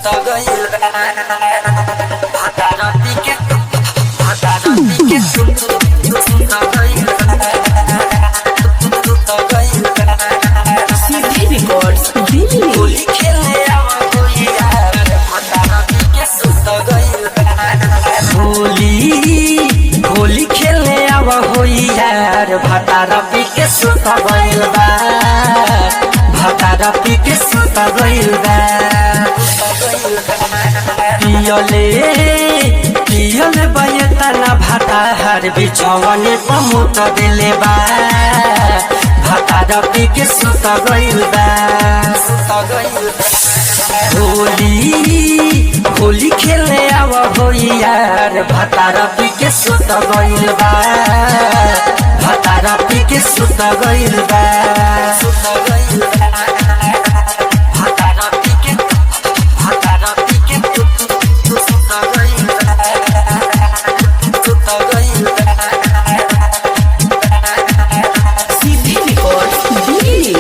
सुता गइल भाता राती के सुता गइल CD Records, Delhi. होली खेलने आवा कोई यार भाता राती के सुता गइल होली खेलने आवा होई यार भाता राती के सुता गइल बा भाता राती के सुता गइल बा पियले बयतना भाता हर बिछौने पमुत दिले बा भाता राती के सुता गइल बा होली खेलने आवा होई यार भाता राती के सुता गइल बा भाता राती के सुता गइल बा भाता राती के सुता गइल CD Records, Delhi.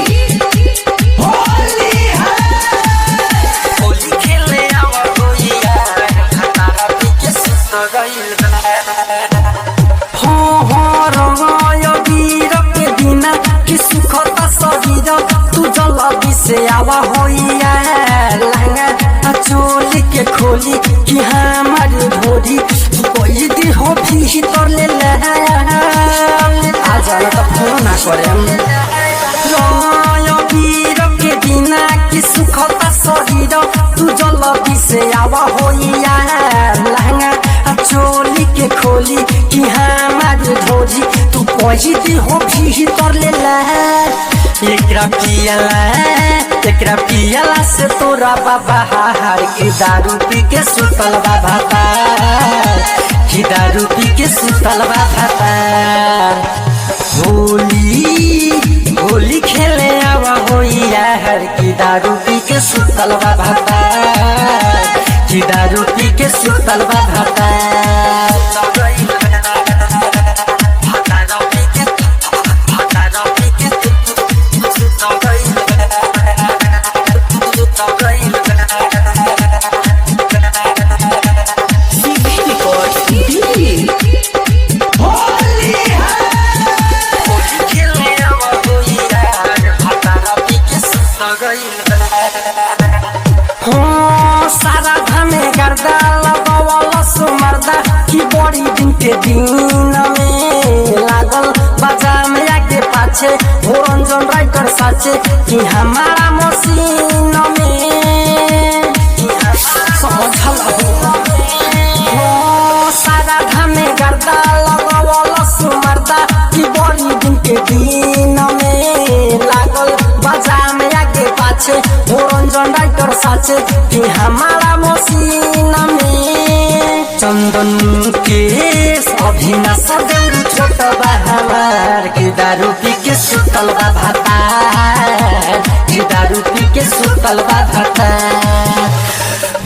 होली खेलने आवा कोई यार भाता राती के सुता गइल रंगाय वीर के बिना कि सुखता शरीर तू जल्दी से आवा होइया लहंगा चोली के खोली कि हमारी भोरी कोई दी हो भीतर ले आ जाना तो फोन ना करे रंगाय वीर के बिना कि सुखता शरीर तू जल्दी से आवा होइया लहंगा चोली के खोली कि हमारी भोरी तू कोई दी हो भीतर ले एकरा पियला से तोरा बाबा हार की दारू पी के सुतल बा भाता की दारू पी के सुतल बा भाता होली खेले आवा होई यार की दारू पी के सुतल बा भाता की दारू पी के सुतल बा भाता CD Records, Delhi. सारा धमे गर्दा लगावल सुमरदा की बड़ी दिन के दिन में लागल बाजा में आगे पाछे हो रंजन राइटर साचे कि हमारा मशीन में समझल सारा धमे गर्दा लगावल सुमरदा की बड़ी दिन के दिन में लागल बाजा में आगे पाछे हो रंजन राइटर साचे कि हमारा मशीन में चंदन के अभिना सदैव छोट बा हमार की दारू पी के सुतल बा भाता की दारू पी के सुतल बा भाता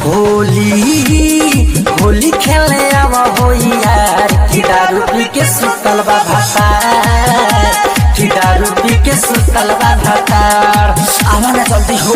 होली खेले आवा होई यार की दारू पी के सुतल बा भाता की दारू पी के सुतल बा भाता आवा ना जल्दी हो